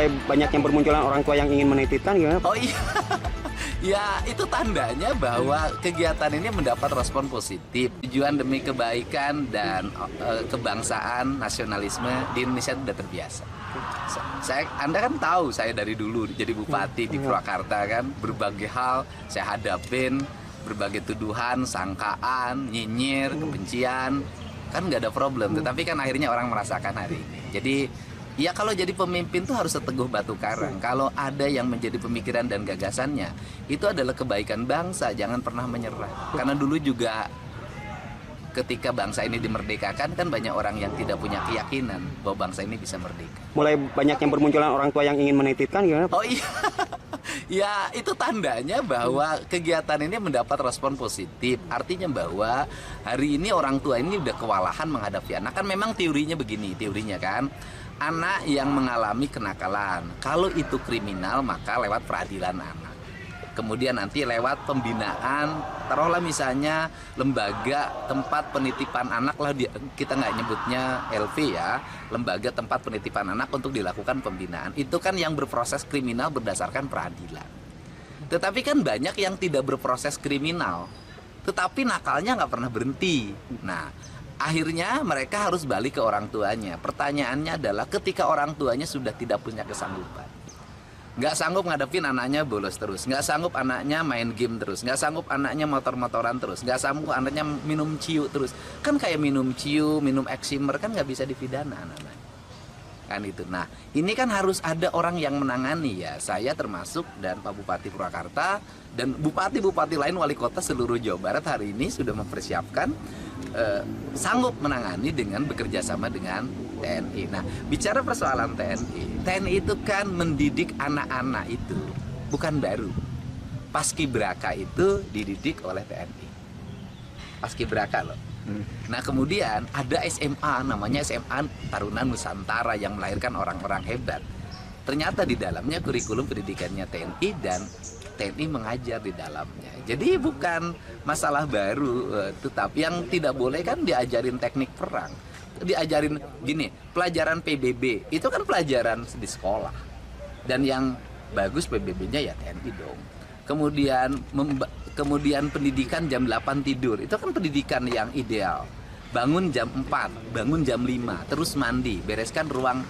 Mulai banyak yang bermunculan orang tua yang ingin menitipkan gimana? Oh iya, ya itu tandanya bahwa kegiatan ini mendapat respon positif. Tujuan demi kebaikan dan kebangsaan, nasionalisme di Indonesia sudah terbiasa. Anda kan tahu saya dari dulu jadi bupati di Purwakarta kan, berbagai hal saya hadapin, berbagai tuduhan, sangkaan, nyinyir, kebencian, kan nggak ada problem. Tetapi kan akhirnya orang merasakan hari ini. Jadi ya kalau jadi pemimpin tuh harus seteguh batu karang. Kalau ada yang menjadi pemikiran dan gagasannya, itu adalah kebaikan bangsa, jangan pernah menyerah. Karena dulu juga ketika bangsa ini dimerdekakan kan banyak orang yang tidak punya keyakinan bahwa bangsa ini bisa merdeka. Mulai banyak yang bermunculan orang tua yang ingin menitipkan gimana? Oh iya, ya itu tandanya bahwa kegiatan ini mendapat respon positif. Artinya bahwa hari ini orang tua ini udah kewalahan menghadapi anak. Kan memang teorinya begini, teorinya kan, anak yang mengalami kenakalan, kalau itu kriminal maka lewat peradilan anak. Kemudian nanti lewat pembinaan, taruhlah misalnya lembaga tempat penitipan anak lah, kita nggak nyebutnya LV ya, lembaga tempat penitipan anak untuk dilakukan pembinaan. Itu kan yang berproses kriminal berdasarkan peradilan. Tetapi kan banyak yang tidak berproses kriminal, tetapi nakalnya nggak pernah berhenti. Nah, akhirnya mereka harus balik ke orang tuanya. Pertanyaannya adalah ketika orang tuanya sudah tidak punya kesanggupan, nggak sanggup ngadepin anaknya bolos terus, nggak sanggup anaknya main game terus, nggak sanggup anaknya motor-motoran terus, nggak sanggup anaknya minum ciu terus. Kan kayak minum ciu, minum eksimer kan nggak bisa dipidana anak-anak. Kan itu. Nah, ini kan harus ada orang yang menangani ya. Saya termasuk dan Pak Bupati Purwakarta dan bupati-bupati lain, wali kota seluruh Jawa Barat hari ini sudah mempersiapkan sanggup menangani dengan bekerja sama dengan TNI. Nah, bicara persoalan TNI itu kan mendidik anak-anak itu bukan baru. Paskibraka itu dididik oleh TNI. Paskibraka loh. Nah, kemudian ada SMA, namanya SMA Taruna Nusantara yang melahirkan orang-orang hebat. Ternyata di dalamnya kurikulum pendidikannya TNI dan TNI mengajar di dalamnya. Jadi bukan masalah baru, tetapi yang tidak boleh kan diajarin teknik perang. Diajarin gini, pelajaran PBB itu kan pelajaran di sekolah. Dan yang bagus PBB-nya ya TNI dong. Kemudian pendidikan jam 8 tidur, itu kan pendidikan yang ideal. Bangun jam 4, bangun jam 5, terus mandi, bereskan ruang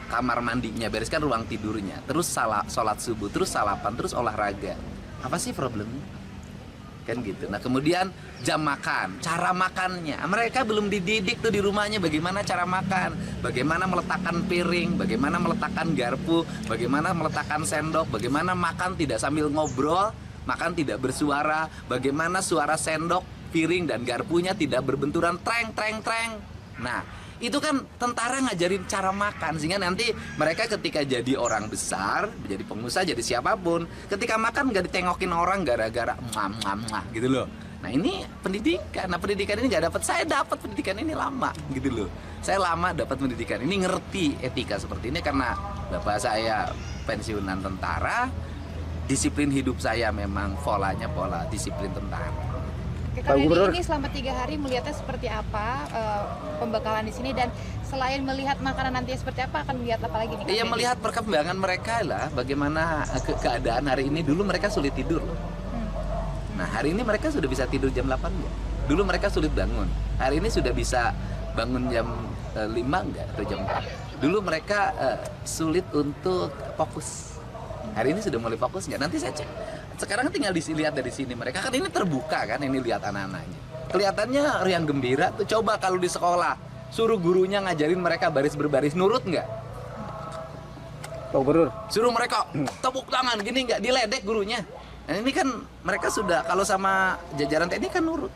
kamar mandinya, bereskan ruang tidurnya, terus sholat subuh, terus salapan, terus olahraga. Apa sih problemnya? Kan gitu. Nah, kemudian jam makan, cara makannya, mereka belum dididik tuh di rumahnya bagaimana cara makan, bagaimana meletakkan piring, bagaimana meletakkan garpu, bagaimana meletakkan sendok, bagaimana makan tidak sambil ngobrol, makan tidak bersuara, bagaimana suara sendok, piring dan garpunya tidak berbenturan treng treng treng. Nah, itu kan tentara ngajarin cara makan, sehingga nanti mereka ketika jadi orang besar, jadi pengusaha, jadi siapapun, ketika makan nggak ditengokin orang gara-gara gitu loh. Nah, ini pendidikan. Nah, pendidikan ini nggak dapat, saya dapat pendidikan ini lama gitu loh. Saya lama dapat pendidikan ini, ngerti etika seperti ini karena bapak saya pensiunan tentara. Disiplin hidup saya memang polanya pola disiplin tentara. Kali ini selama 3 hari melihatnya seperti apa pembekalan di sini, dan selain melihat makanan nanti seperti apa, akan melihat apa lagi nih? Iya, melihat perkembangan mereka lah, bagaimana keadaan hari ini. Dulu mereka sulit tidur loh. Nah, hari ini mereka sudah bisa tidur jam 8 enggak? Dulu mereka sulit bangun. Hari ini sudah bisa bangun jam 5 enggak atau jam 4. Dulu mereka sulit untuk fokus. Hari ini sudah mulai fokus nggak? Nanti saya cek. Sekarang tinggal dilihat dari sini. Mereka kan ini terbuka kan, ini lihat anak-anaknya. Kelihatannya riang gembira tuh. Coba kalau di sekolah suruh gurunya ngajarin mereka baris berbaris, nurut nggak? Pak Gubernur. Suruh mereka tepuk tangan gini nggak? Diledek gurunya. Nah, ini kan mereka sudah, kalau sama jajaran TNI kan nurut.